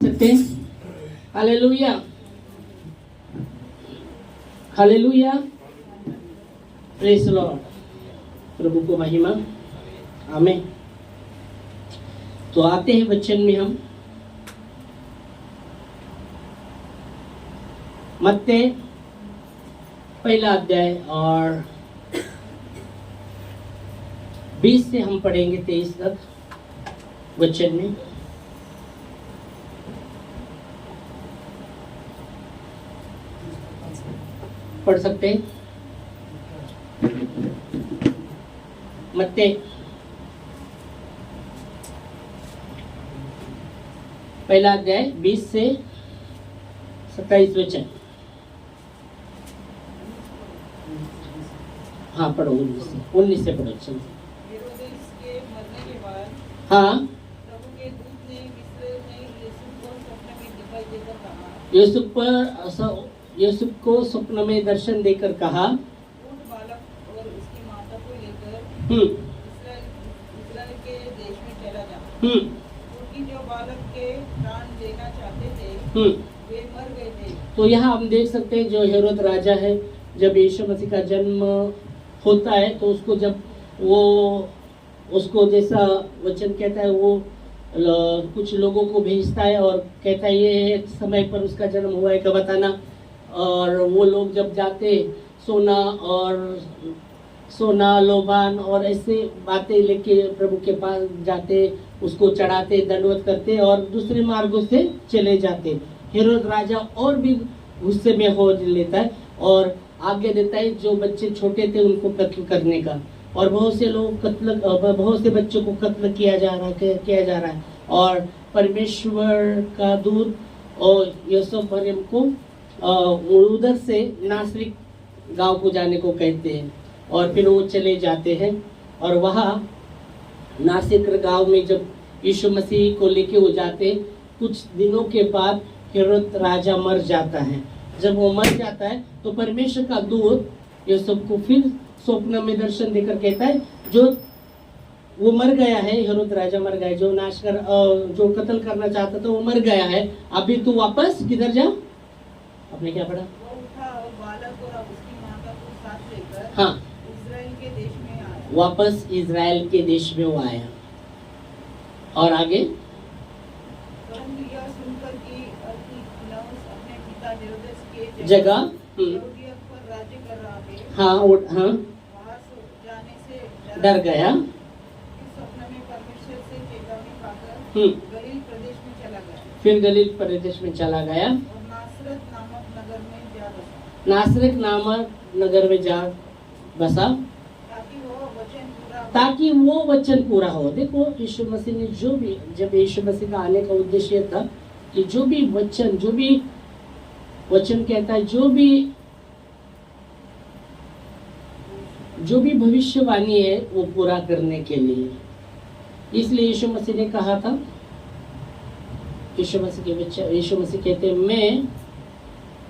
सकते हैं? Hallelujah, hallelujah, praise Lord. प्रभु को महिमा, आमीन। तो आते हैं वचन में हम। मत्ती पहला अध्याय और 20 से हम पढ़ेंगे 23 तक वचन में। पढ़ सकते हैं? मत्ती पहला अध्याय 20 से 27 वचन। हाँ पढ़ो, 19 से पढ़ो। चलो। हेरोदेस के मरने के बाद हाँ, प्रभु के दूत ने मिस्र में यूसुफ को स्वप्न में दिखाई देकर कहा, यूसुफ को स्वप्न में दर्शन देकर कहा, उठ बालक और उसकी माता को लेकर इस्राएल के देश में चला जा, क्योंकि जो बालक के प्राण देना चाहते थे वे मर गए थे। तो यहाँ हम देख सकते हैं जो हेरोद राजा है, जब यीशु मसीह का जन्म होता है तो उसको जब वो उसको जैसा वचन कहता है वो कुछ लोगों को भेजता है और कहता है ये समय पर उसका जन्म हुआ है, का बताना। और वो लोग जब जाते सोना लोबान और ऐसे बातें लेके प्रभु के पास जाते, उसको चढ़ाते, दंडवत करते और दूसरे मार्गों से चले जाते। हेरोद राजा और भी गुस्से में हो लेता है और आज्ञा देता है जो बच्चे छोटे थे उनको कत्ल करने का। और बहुत से बच्चों को कत्ल किया जा रहा है। और परमेश्वर का दूत और यूसुफ मरियम को उधर से नासरिक गांव को जाने को कहते हैं और फिर वो चले जाते हैं। और वहाँ नासरिक गांव में जब यीशु मसीह को लेके वो जाते, कुछ दिनों के बाद हेरोद राजा मर जाता है। जब वो मर जाता है तो परमेश्वर का दूत यूसुफ को फिर स्वप्न में दर्शन देकर कहता है जो वो मर गया है, हेरोद राजा मर गया, जो जो कत्ल करना चाहता था वो मर गया है। अभी तू वापस किधर जा? आपने क्या पढ़ा? वो उठा और बालक और उसकी माता को साथ लेकर हाँ, इस्राएल के देश में आया। वापस इजराइल के देश में वो आया। और आगे परंतु यह सुनकर कि अर्किलाउस अपने पिता हेरोदेस के जगह यहूदिया पर राज्य कर रहा है, हाँ वहाँ जाने से डर गया। इस स्वप्न में परमेश्वर से चेतावनी पाकर गलील प्रदेश में चला गया फिर गलील प्रदेश में चला गया और नासरत नामक नगर में जा बसा, नासरिक नामक नगर में जा बसा ताकि वो वचन पूरा हो। देखो यीशु मसीह ने जब यीशु मसीह का आने का उद्देश्य था कि जो भी वचन कहता है, जो भी भविष्यवाणी है वो पूरा करने के लिए। इसलिए यीशु मसीह ने कहा था, यीशु मसीह कहते हैं मैं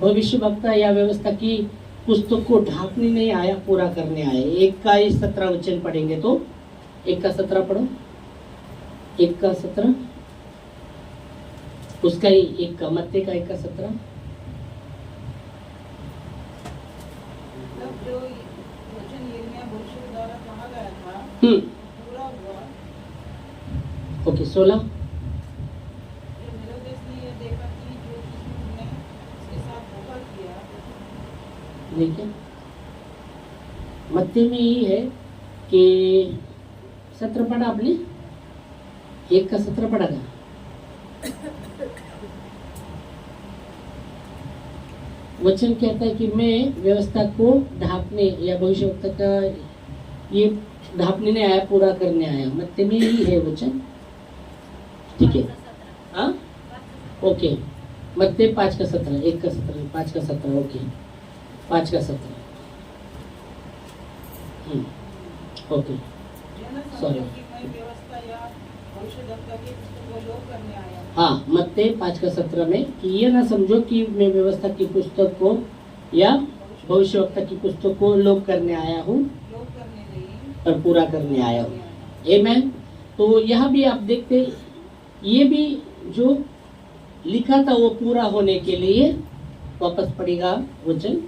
भविष्यवक्ता या व्यवस्था की पुस्तक को ढांकने नहीं आया, पूरा करने आया। 1 का 17 वचन पढ़ेंगे तो 1 का 17 पढ़ो। 1 का 17 उसका ही 1 का मत्ती का 1 का 17। तब जो वचन यिर्मयाह भविष्यवक्ता द्वारा कहा गया था पूरा हुआ। ओके 16। हेरोदेस ने यह देखा कि जो उसने उसके साथ धोखा किया। देखिए मत्ती में यही है कि 17 पढ़ा आपने? 1 का 17 पढ़ा था। वचन कहता है कि मैं व्यवस्था को ढांपने या भविष्यवक्ता का ये ढांपने नहीं आया, पूरा करने आया। मत्ती में यही है वचन, ठीक है? हाँ ओके, मत्ती 5 का 17, 1 का 17, 5 का 17, ओके 5 का 17, ओके सॉरी। हाँ मत्ती 5 का 17 में कि ये ना समझो कि मैं व्यवस्था की पुस्तक को या भविष्यवक्ता की पुस्तक को लोप करने आया हूँ और पूरा करने आया हूँ। आमेन। तो यहाँ भी आप देखते ये भी जो लिखा था वो पूरा होने के लिए। वापस पढ़ेगा वचन,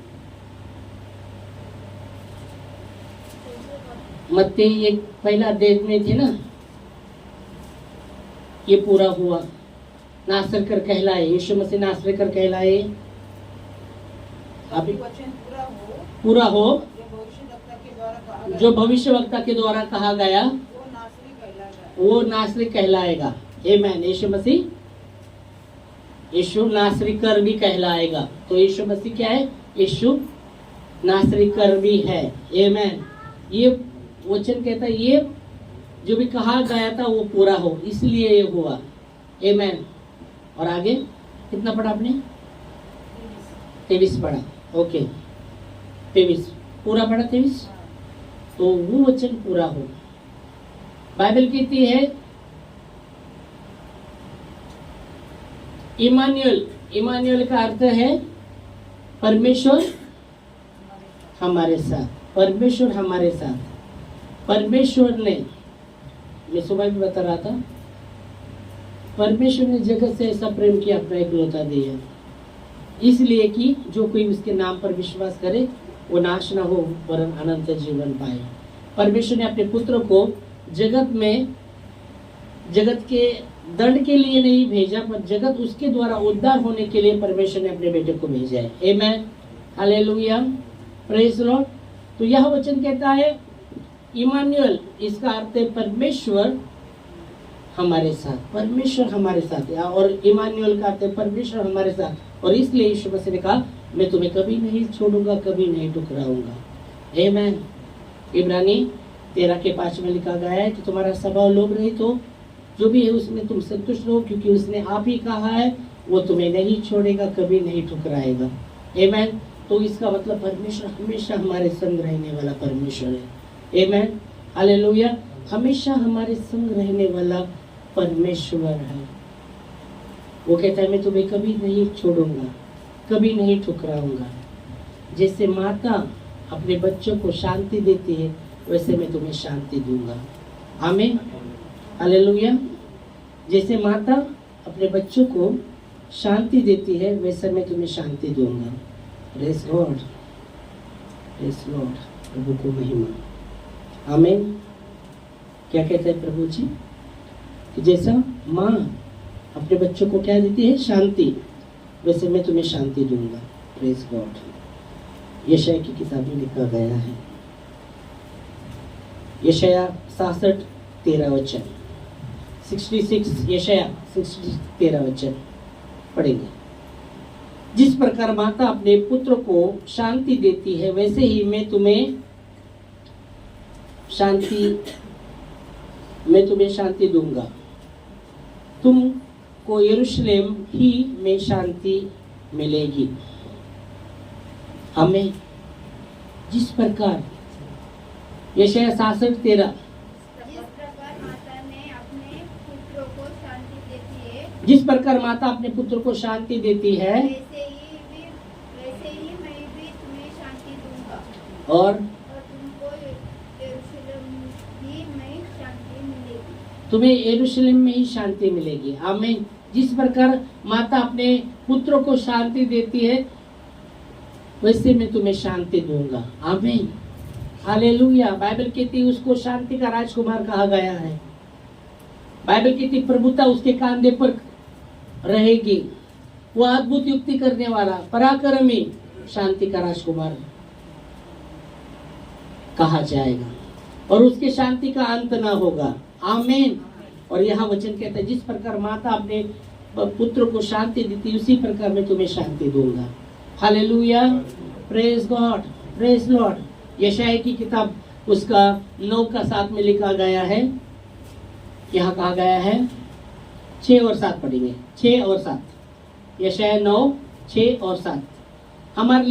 मत्ती एक पहला अध्याय में थे ना, ये पूरा हुआ। नासर कर कहलाए, यीशु मसीह नासर कर कहलाए। अभी वचन पूरा हो जो भविष्यवक्ता के द्वारा कहा जो भविष्यवक्ता के द्वारा कहा गया, वो नासरी कहलाएगा। आमीन। यीशु नासरी कर भी कहलाएगा। तो यीशु मसीह क्या है? यीशु नासरी कर भी है। आमीन। ये वचन कहता है ये जो भी कहा गया था वो पूरा हो, इसलिए ये हुआ। आमीन। और आगे कितना पढ़ा आपने? 23 पढ़ा। ओके, 23 पूरा पढ़ा। 23 तो वो वचन पूरा हो। बाइबल कहती है इमानुएल। इमानुएल का अर्थ है परमेश्वर हमारे साथ। परमेश्वर हमारे साथ। परमेश्वर ने, मैं सुबह भी बता रहा था, परमेश्वर ने जगत से ऐसा प्रेम किया, अपना एकलौता दिया, इसलिए कि जो कोई उसके नाम पर विश्वास करे वो नाश ना हो वरन अनंत जीवन पाए। परमेश्वर ने अपने पुत्र को जगत में, जगत के दंड के लिए नहीं भेजा, पर जगत उसके द्वारा उद्धार होने के लिए परमेश्वर ने अपने बेटे को भेजा है। आमीन। Hallelujah, praise Lord. तो यह वचन कहता है इमानुएल, इसका अर्थ है परमेश्वर हमारे साथ। परमेश्वर हमारे साथ, और इमानुएल का अर्थ है परमेश्वर हमारे साथ। और इसलिए यीशु मसीह ने कहा मैं तुम्हें कभी नहीं छोड़ूंगा, कभी नहीं ठुकराऊंगा। आमीन। इब्रानी 13:5 में लिखा गया है कि तुम्हारा स्वभाव लोभ रहित हो, जो भी है उसमें तुम संतुष्ट रहो, क्योंकि उसने आप ही कहा है वो तुम्हें नहीं छोड़ेगा, कभी नहीं ठुकराएगा। आमीन। तो इसका मतलब परमेश्वर हमेशा हमारे संग रहने वाला परमेश्वर है। आमीन। हालेलुया। हमेशा हमारे संग रहने वाला परमेश्वर है। वो कहता है मैं तुम्हें कभी नहीं छोड़ूंगा, कभी नहीं ठुकराऊंगा। जैसे माता अपने बच्चों को शांति देती है, वैसे मैं तुम्हें शांति दूंगा। आमीन। हालेलुया। जैसे माता अपने बच्चों को शांति देती है, वैसे मैं तुम्हें शांति दूंगा। Praise God, praise God. प्रभु को महिमा। आमीन। क्या कहते हैं प्रभु जी? कि जैसा माँ अपने बच्चों को क्या देती है? शांति, वैसे मैं तुम्हें शांति दूंगा। Praise God. यशाया की किताब में लिखा गया है, यशाया 66:13 वचन, 66 यशाया 66:13 वचन पढ़ेंगे। जिस प्रकार माता अपने पुत्र को शांति देती है, वैसे ही मैं तुम्हें शांति दूंगा। तुमको यरूशलेम ही में शांति मिलेगी। हमें जिस प्रकार यशाया 66:13, जिस प्रकार माता अपने पुत्र को शांति देती है, वैसे ही मैं भी तुम्हें शांति दूंगा, और तुमको यरूशलेम ही में शांति मिलेगी। तुम्हें यरूशलेम में ही शांति मिलेगी। आमीन। जिस प्रकार माता अपने पुत्र को शांति देती है, वैसे मैं तुम्हें शांति दूंगा। आमीन। हालेलुया। बाइबल कहती है उसको शांति का राजकुमार कहा गया है। बाइबल कहती प्रभुता उसके कांधे पर रहेगी। वो अद्भुत युक्ति करने वाला, पराक्रमी, शांति का राजकुमार कहा जाएगा, और उसके शांति का अंत ना होगा। आमीन। और यह वचन कहता है जिस प्रकार माता अपने पुत्र को शांति देती, उसी प्रकार मैं तुम्हें शांति दूंगा। Hallelujah. Praise God, praise Lord. यशाया की किताब उसका 9:7 में लिखा गया है। यहाँ कहा गया है 6 और 7 पढ़ेंगे। 6 और 7 यशाया 9, 6 और 7। हमारे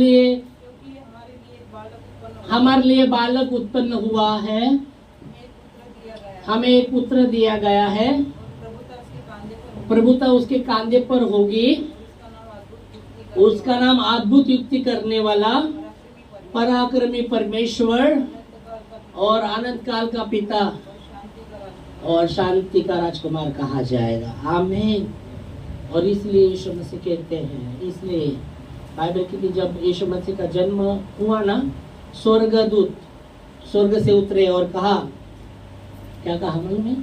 लिए बालक उत्पन्न हुआ है, हमें एक पुत्र दिया गया है, प्रभुता उसके कांधे पर होगी। उसका नाम अद्भुत युक्ति करने वाला, पराक्रमी परमेश्वर, और अनंत काल का पिता, और शांति का राजकुमार कहा जाएगा। आमीन। और इसलिए यीशु मसीह कहते हैं, इसलिए बाइबल की जब यीशु मसीह का जन्म हुआ ना, स्वर्गदूत स्वर्ग से उतरे और कहा, क्या कहा मालूम है?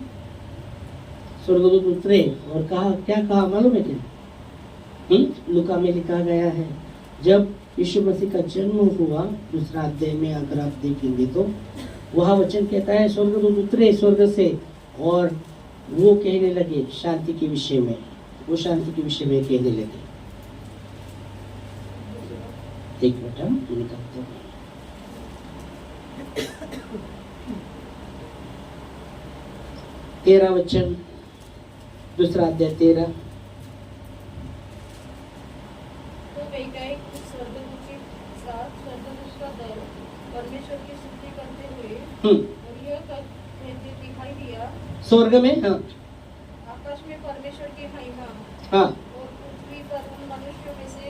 स्वर्गदूत उतरे और कहा, क्या कहा मालूम है क्या? लूका में लिखा गया है, जब यीशु मसीह का जन्म हुआ, दूसरा अध्याय में अगर आप देखेंगे तो वह वचन कहता है, स्वर्गदूत उतरे स्वर्ग से और वो कहने लगे शांति के विषय में, वो शांति के विषय में कहने लगे। एक मिनट हम निकालते हैं। 13 वचन, दूसरा अध्याय 13। तो एकाएक उस स्वर्गदूत के साथ स्वर्गदूत का दल परमेश्वर की स्तुति करते हुए और यह कहते दिखाई दिया, स्वर्ग में, हाँ, आकाश में परमेश्वर की महिमा हाँ, और पृथ्वी पर उन मनुष्यों में से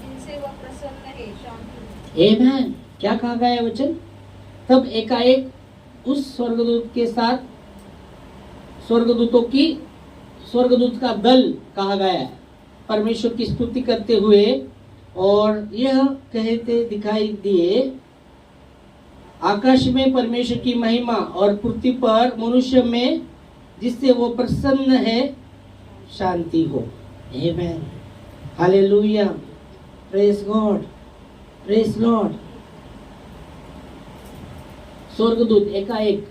जिनसे वह प्रसन्न है शांति। आमेन। क्या कहा गया है वचन? तब एकाएक उस स्वर्गदूत के साथ स्वर्गदूत का दल कहा गया है, परमेश्वर की स्तुति करते हुए और यह कहते दिखाई दिए, आकाश में परमेश्वर की महिमा और पृथ्वी पर मनुष्य में जिससे वो प्रसन्न है शांति हो। Amen, hallelujah, praise God, praise Lord. स्वर्गदूत एकाएक,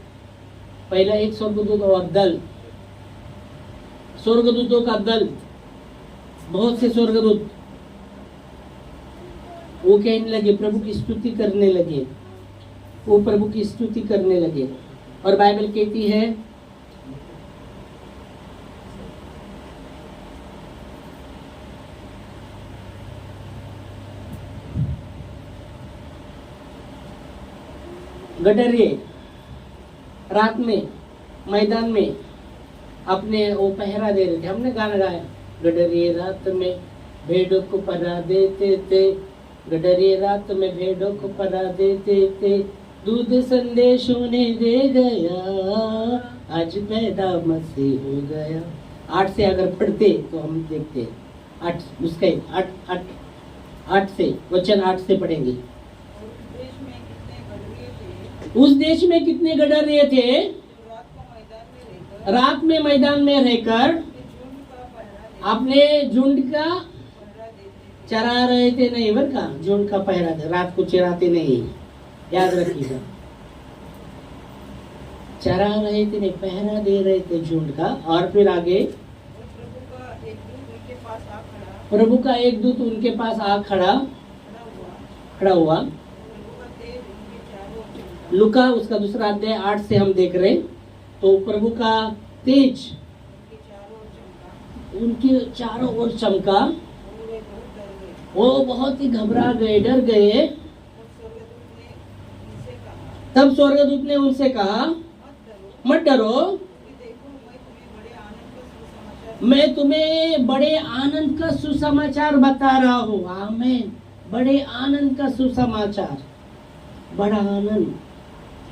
पहला एक स्वर्गदूत और दल, स्वर्गदूतों का दल, बहुत से स्वर्गदूत वो कहने लगे, प्रभु की स्तुति करने लगे, वो प्रभु की स्तुति करने लगे। और बाइबल कहती है, गडरिये रात में मैदान में अपने वो पहरा दे रहे थे। हमने गाना गाया, गडरिये रात में भेड़ों को पहरा देते थे, गडरिये रात में भेड़ों को पहरा देते थे, दूध संदेश उन्हें दे गया, आज पैदा मसीह हो गया। 8 से अगर पढ़ते तो हम देखते, 8 उसका 8 से वचन 8 से पढ़ेंगे। उस देश में कितने गडरिये थे, रात में मैदान में रहकर अपने झुंड का चरा रहे थे। नहीं बर का झुंड का पहरा थे, रात को चराते नहीं, याद रखिएगा, चरा रहे थे नहीं, पहरा दे रहे थे झुंड का। और फिर आगे, प्रभु का एक दूत उनके पास आ खड़ा हुआ। लूका उसका दूसरा अध्याय 8 से हम देख रहे, तो प्रभु का तेज उनके चारों ओर चमका, वो बहुत ही घबरा गए, डर गए। तब स्वर्गदूत ने उनसे कहा, मत डरो, मैं तुम्हें बड़े आनंद का सुसमाचार बता रहा हूँ। आमीन, बड़े आनंद का सुसमाचार, बड़ा आनंद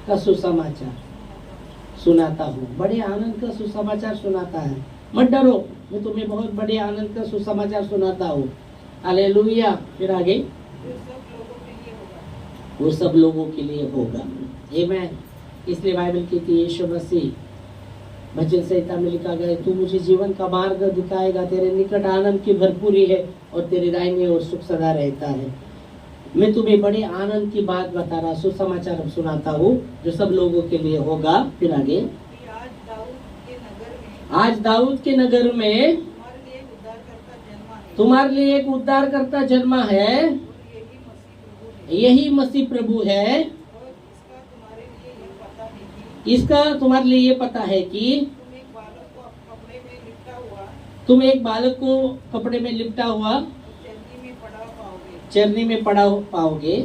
का सुसमाचार सुनाता हूँ, बड़े आनंद का सुसमाचार सुनाता है। मत डरो, मैं तुम्हें बहुत बड़े आनंद का सुसमाचार सुनाता हूँ। हालेलुया। फिर आगे, वो सब लोगों के लिए होगा। आमीन। इसलिए बाइबल कहती है, यीशु मसीह भजन संहिता में लिखा गया, तू मुझे जीवन का मार्ग दिखाएगा, तेरे निकट आनंद की भरपूरी है और तेरे दाहिने ओर सुख सदा रहता है। मैं तुम्हें बड़े आनंद की बात बता रहा, सुसमाचार सुनाता हूँ जो सब लोगों के लिए होगा। फिर आगे, आज दाऊद के नगर में तुम्हारे लिए एक उद्धारकर्ता जन्मा है, यही मसीह प्रभु है। इसका तुम्हारे लिए ये पता है कि तुम एक बालक को कपड़े में लिपटा हुआ चरनी में पड़ा पाओगे।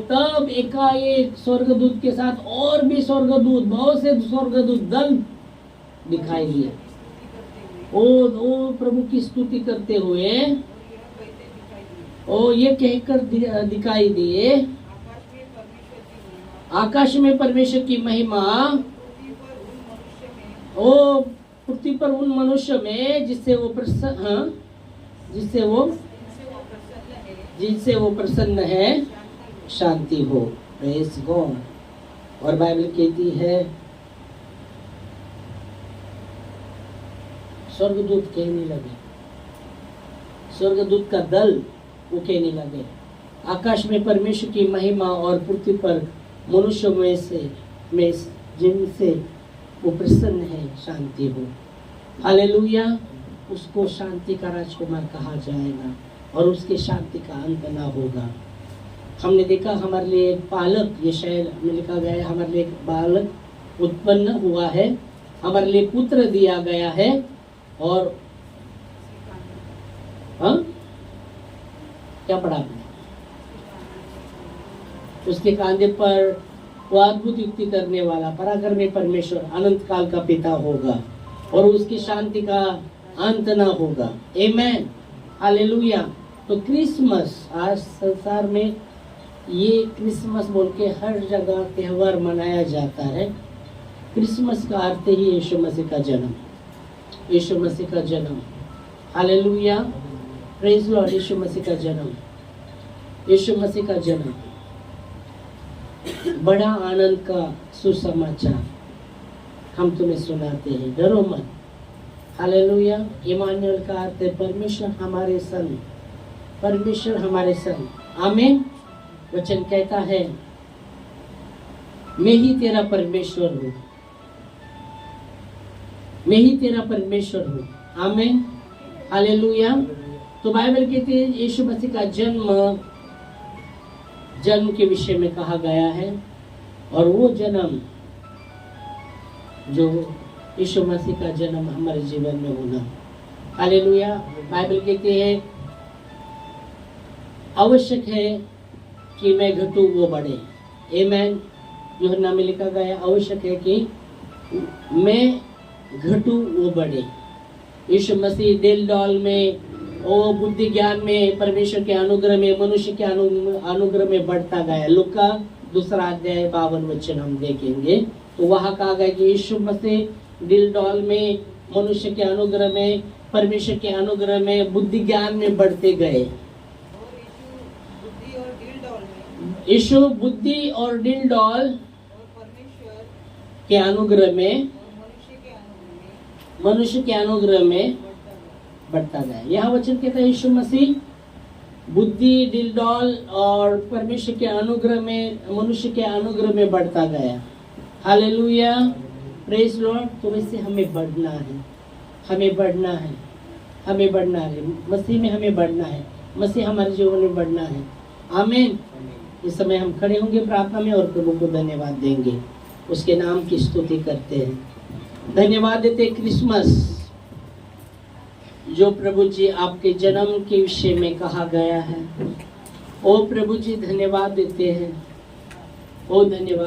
तब एकाएक स्वर्गदूत के साथ और भी स्वर्गदूत, बहुत से स्वर्गदूत दल दिखाई दिए, ओ प्रभु की स्तुति करते हुए, ये कहकर दिखाई दिए, आकाश में परमेश्वर की महिमा, पृथ्वी पर उन मनुष्य में जिससे वो जिनसे वो प्रसन्न है शांति हो। Praise God. और बाइबल कहती है स्वर्गदूत कहने लगे, स्वर्गदूत का दल वो कहने लगे, आकाश में परमेश्वर की महिमा और पृथ्वी पर मनुष्य में जिनसे वो प्रसन्न है शांति हो। हालेलुया। उसको शांति का राजकुमार कहा जाएगा और उसके शांति का अंत ना होगा। हमने देखा हमारे लिए एक बालक, ये शायद में लिखा गया है, हमारे लिए एक बालक उत्पन्न हुआ है, हमारे लिए पुत्र दिया गया है और क्या पढ़ा आपने? उसके कांधे पर वो अद्भुत युक्ति करने वाला पराक्रमी परमेश्वर अनंत काल का पिता होगा और उसकी शांति का अंत ना होगा। आमेन। हालेलुया। तो क्रिसमस आज संसार में ये क्रिसमस बोल के हर जगह त्योहार मनाया जाता है। क्रिसमस का अर्थ ही यीशु मसीह का जन्म, यीशु मसीह का जन्म। हालेलुया। Praise Lord. यीशु मसीह का जन्म, यीशु मसीह का जन्म बड़ा आनंद का सुसमाचार हम तुम्हें सुनाते हैं। डरो मत। हालेलुया। इमानुएल का अर्थ है परमेश्वर हमारे संग, परमेश्वर हमारे संग। आमीन। वचन कहता है मैं ही तेरा परमेश्वर हूँ, मैं ही तेरा परमेश्वर हूँ। आमीन। हालेलुया। तो बाइबल कहती है यीशु मसीह का जन्म के विषय में कहा गया है और वो जन्म जो यीशु मसीह का जन्म हमारे जीवन में होना। हालेलुया। बाइबल कहती है आवश्यक है कि मैं घटूं वो बढ़े। आमीन। यूहन्ना में लिखा गया आवश्यक है कि मैं घटूं वो बढ़े। यीशु मसीह दिल डॉल में और बुद्धि ज्ञान में परमेश्वर के अनुग्रह में मनुष्य के अनुग्रह में बढ़ता गया। लूका 2 अध्याय 52 वचन हम देखेंगे तो वहां कहा गया कि यीशु मसीह दिल डॉल में मनुष्य के अनुग्रह में परमेश्वर के अनुग्रह में बुद्धि ज्ञान में बढ़ते गए। यीशु बुद्धि और दिल डॉल परमेश्वर के अनुग्रह में मनुष्य के अनुग्रह में बढ़ता गया। यह वचन कहता है यीशु मसीह बुद्धि दिलडॉल और परमेश्वर के अनुग्रह में मनुष्य के अनुग्रह में बढ़ता गया। हालेलुया। Praise Lord. तो वैसे हमें बढ़ना है, हमें बढ़ना है, हमें बढ़ना है मसीह में, हमें बढ़ना है, मसीह हमारे जीवन में बढ़ना है। आमीन। इस समय हम खड़े होंगे प्रार्थना में और प्रभु को धन्यवाद देंगे, उसके नाम की स्तुति करते हैं, धन्यवाद देते। क्रिसमस जो प्रभु जी आपके जन्म के विषय में कहा गया है, ओ प्रभु जी धन्यवाद देते हैं, ओ धन्यवाद।